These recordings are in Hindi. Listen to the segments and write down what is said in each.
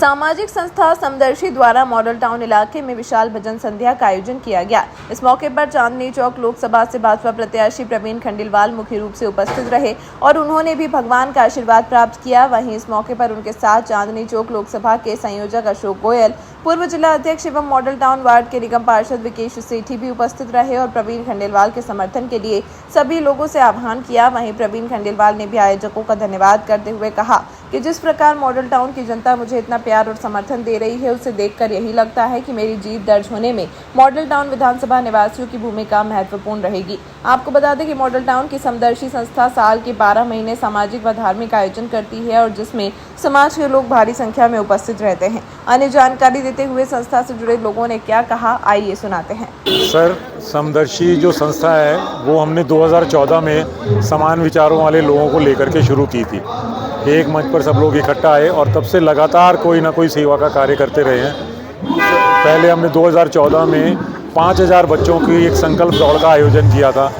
सामाजिक संस्था समदर्शी द्वारा मॉडल टाउन इलाके में विशाल भजन संध्या का आयोजन किया गया। इस मौके पर चांदनी चौक लोकसभा से भाजपा प्रत्याशी प्रवीण खंडेलवाल मुख्य रूप से उपस्थित रहे और उन्होंने भी भगवान का आशीर्वाद प्राप्त किया। वहीं इस मौके पर उनके साथ चांदनी चौक लोकसभा के संयोजक अशोक गोयल, पूर्व जिला अध्यक्ष एवं मॉडल टाउन वार्ड के निगम पार्षद विकेश सेठी भी उपस्थित रहे और प्रवीण खंडेलवाल के समर्थन के लिए सभी लोगों से आह्वान किया। वहीं प्रवीण खंडेलवाल ने भी आयोजकों का धन्यवाद करते हुए कहा कि जिस प्रकार मॉडल टाउन की जनता मुझे इतना प्यार और समर्थन दे रही है, उसे देखकर यही लगता है कि मेरी जीत दर्ज होने में मॉडल टाउन विधानसभा निवासियों की भूमिका महत्वपूर्ण रहेगी। आपको बता दें कि मॉडल टाउन की समदर्शी संस्था साल के 12 महीने सामाजिक व धार्मिक आयोजन करती है और जिसमें समाज के लोग भारी संख्या में उपस्थित रहते हैं। अन्य जानकारी देते हुए संस्था से जुड़े लोगों ने क्या कहा, आइए सुनाते हैं। सर, समदर्शी जो संस्था है वो हमने 2014 में समान विचारों वाले लोगों को लेकर के शुरू की थी। एक मंच पर सब लोग इकट्ठा आए और तब से लगातार कोई ना कोई सेवा का कार्य करते रहे हैं। पहले हमने 2014 में 5000 बच्चों की एक संकल्प दौड़ का आयोजन किया था।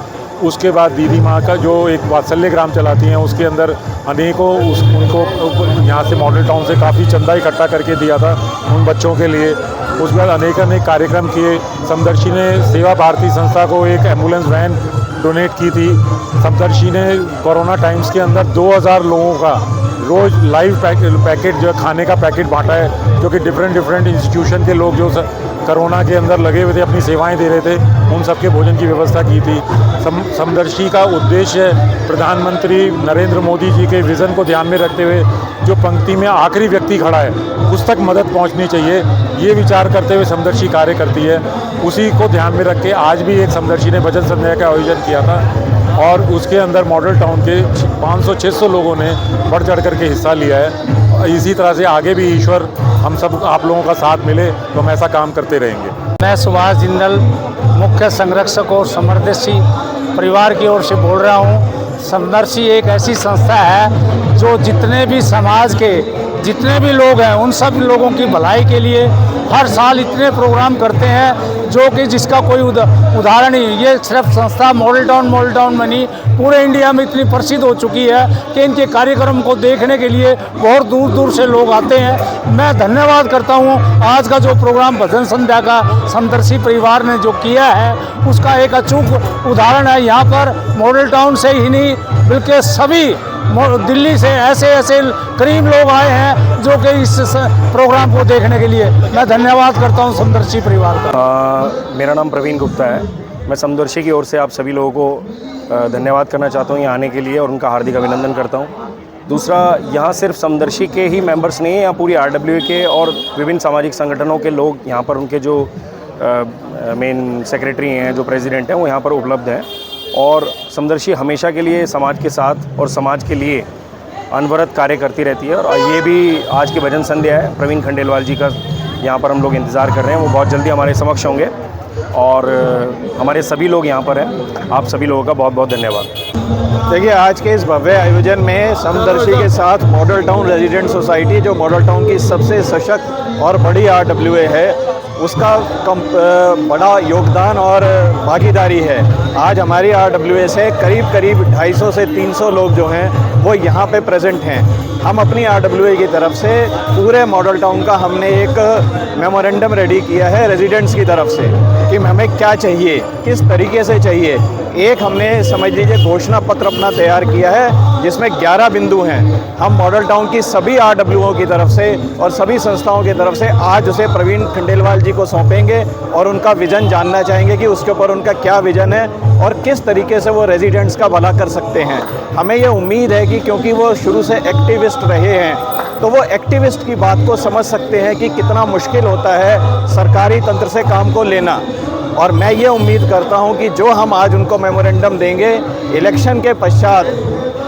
उसके बाद दीदी माँ का जो एक वात्सल्य ग्राम चलाती हैं, उसके अंदर अनेकों उनको यहाँ से मॉडल टाउन से काफ़ी चंदा इकट्ठा करके दिया था उन बच्चों के लिए। उसके बाद अनेक कार्यक्रम किए। समदर्शी ने सेवा भारती संस्था को एक एम्बुलेंस वैन डोनेट की थी। समदर्शी ने कोरोना टाइम्स के अंदर 2000 लोगों का रोज़ लाइव पैकेट जो खाने का पैकेट बांटा है, जो कि डिफरेंट इंस्टीट्यूशन के लोग जो कोरोना के अंदर लगे हुए थे, अपनी सेवाएं दे रहे थे, उन सबके भोजन की व्यवस्था की थी। समदर्शी का उद्देश्य प्रधानमंत्री नरेंद्र मोदी जी के विज़न को ध्यान में रखते हुए जो पंक्ति में आखिरी व्यक्ति खड़ा है उस तक मदद पहुंचनी चाहिए, ये विचार करते हुए समदर्शी कार्य करती है। उसी को ध्यान में रख के आज भी एक समदर्शी ने भजन संध्या का आयोजन किया था और उसके अंदर मॉडल टाउन के 500-600 लोगों ने बढ़ चढ़ करके हिस्सा लिया है। इसी तरह से आगे भी ईश्वर हम सब आप लोगों का साथ मिले तो हम ऐसा काम करते रहेंगे। मैं सुभाष जिंदल, मुख्य संरक्षक और समदर्शी परिवार की ओर से बोल रहा हूँ। समदर्शी एक ऐसी संस्था है जो जितने भी समाज के जितने भी लोग हैं उन सब लोगों की भलाई के लिए हर साल इतने प्रोग्राम करते हैं जो कि जिसका कोई उदाहरण नहीं। ये सिर्फ संस्था मॉडल टाउन में नहीं, पूरे इंडिया में इतनी प्रसिद्ध हो चुकी है कि इनके कार्यक्रम को देखने के लिए बहुत दूर दूर से लोग आते हैं। मैं धन्यवाद करता हूँ आज का जो प्रोग्राम भजन संध्या का समदर्शी परिवार ने जो किया है उसका एक अचूक उदाहरण है। यहाँ पर मॉडल टाउन से ही नहीं बल्कि सभी दिल्ली से ऐसे करीब लोग आए हैं जो कि इस प्रोग्राम को देखने के लिए। मैं धन्यवाद करता हूं समदर्शी परिवार का। मेरा नाम प्रवीण गुप्ता है। मैं समदर्शी की ओर से आप सभी लोगों को धन्यवाद करना चाहता हूं यहाँ आने के लिए और उनका हार्दिक अभिनंदन करता हूं। दूसरा, यहाँ सिर्फ समदर्शी के ही मेंबर्स नहीं हैं, यहाँ पूरी RWA के और विभिन्न सामाजिक संगठनों के लोग यहाँ पर उनके जो मेन सेक्रेटरी हैं, जो प्रेसिडेंट हैं, वो यहाँ पर उपलब्ध हैं। और समदर्शी हमेशा के लिए समाज के साथ और समाज के लिए अनवरत कार्य करती रहती है। और ये भी आज की भजन संध्या है, प्रवीण खंडेलवाल जी का यहाँ पर हम लोग इंतज़ार कर रहे हैं। वो बहुत जल्दी हमारे समक्ष होंगे और हमारे सभी लोग यहाँ पर हैं। आप सभी लोगों का बहुत बहुत धन्यवाद। देखिए, आज के इस भव्य आयोजन में समदर्शी के साथ मॉडल टाउन रेजिडेंट सोसाइटी, जो मॉडल टाउन की सबसे सशक्त और बड़ी RWA है, उसका बड़ा योगदान और भागीदारी है। आज हमारी RWA से करीब 250 से 300 लोग जो हैं वो यहाँ पे प्रेजेंट हैं। हम अपनी RWA की तरफ से पूरे मॉडल टाउन का हमने एक मेमोरेंडम रेडी किया है रेजिडेंट्स की तरफ से कि हमें क्या चाहिए, किस तरीके से चाहिए। एक हमने समझ लीजिए घोषणा पत्र अपना तैयार किया है जिसमें 11 बिंदु हैं। हम मॉडल टाउन की सभी RWA की तरफ से और सभी संस्थाओं की तरफ से आज उसे प्रवीण खंडेलवाल जी को सौंपेंगे और उनका विज़न जानना चाहेंगे कि उसके ऊपर उनका क्या विज़न है और किस तरीके से वो रेजिडेंट्स का भला कर सकते हैं। हमें ये उम्मीद है कि क्योंकि वो शुरू से एक्टिविस्ट रहे हैं तो वो एक्टिविस्ट की बात को समझ सकते हैं कि कितना मुश्किल होता है सरकारी तंत्र से काम को लेना। और मैं ये उम्मीद करता हूं कि जो हम आज उनको मेमोरेंडम देंगे, इलेक्शन के पश्चात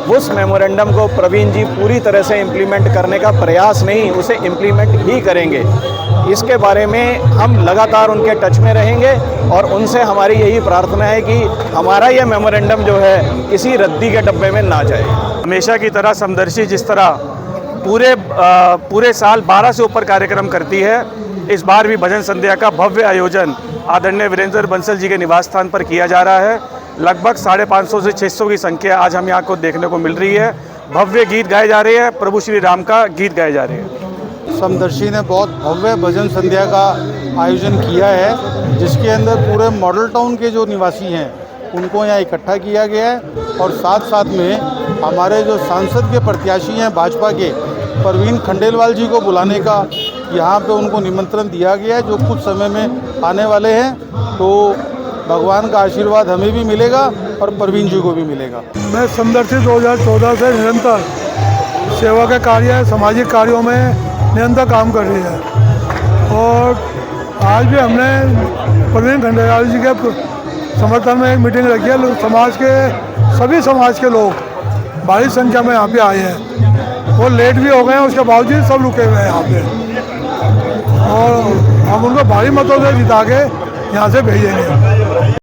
उस मेमोरेंडम को प्रवीण जी पूरी तरह से इम्प्लीमेंट करने का प्रयास नहीं, उसे इम्प्लीमेंट ही करेंगे। इसके बारे में हम लगातार उनके टच में रहेंगे और उनसे हमारी यही प्रार्थना है कि हमारा ये मेमोरेंडम जो है किसी रद्दी के डब्बे में ना जाए। हमेशा की तरह समदर्शी जिस तरह पूरे साल 12 से ऊपर कार्यक्रम करती है, इस बार भी भजन संध्या का भव्य आयोजन आदरणीय वीरेंद्र बंसल जी के निवास स्थान पर किया जा रहा है। लगभग 550 से 600 की संख्या आज हम यहाँ को देखने को मिल रही है। भव्य गीत गाए जा रहे हैं, प्रभु श्री राम का गीत गाए जा रहे हैं। समदर्शी ने बहुत भव्य भजन संध्या का आयोजन किया है, जिसके अंदर पूरे मॉडल टाउन के जो निवासी हैं उनको यहाँ इकट्ठा किया गया है और साथ साथ में हमारे जो सांसद के प्रत्याशी हैं भाजपा के प्रवीण खंडेलवाल जी को बुलाने का यहाँ पे उनको निमंत्रण दिया गया है, जो कुछ समय में आने वाले हैं। तो भगवान का आशीर्वाद हमें भी मिलेगा और प्रवीण जी को भी मिलेगा। मैं समदर्शी 2014 से निरंतर सेवा के कार्य, सामाजिक कार्यों में निरंतर काम कर रही है और आज भी हमने प्रवीण खंडेलवाल जी के समर्थन में एक मीटिंग रखी है। सभी समाज के लोग भारी संख्या में यहाँ पे आए हैं। वो लेट भी हो गए हैं, उसके बावजूद सब रुके हुए हैं यहाँ पे और हम उनको भारी मतों से जिता के यहाँ से भेजेंगे।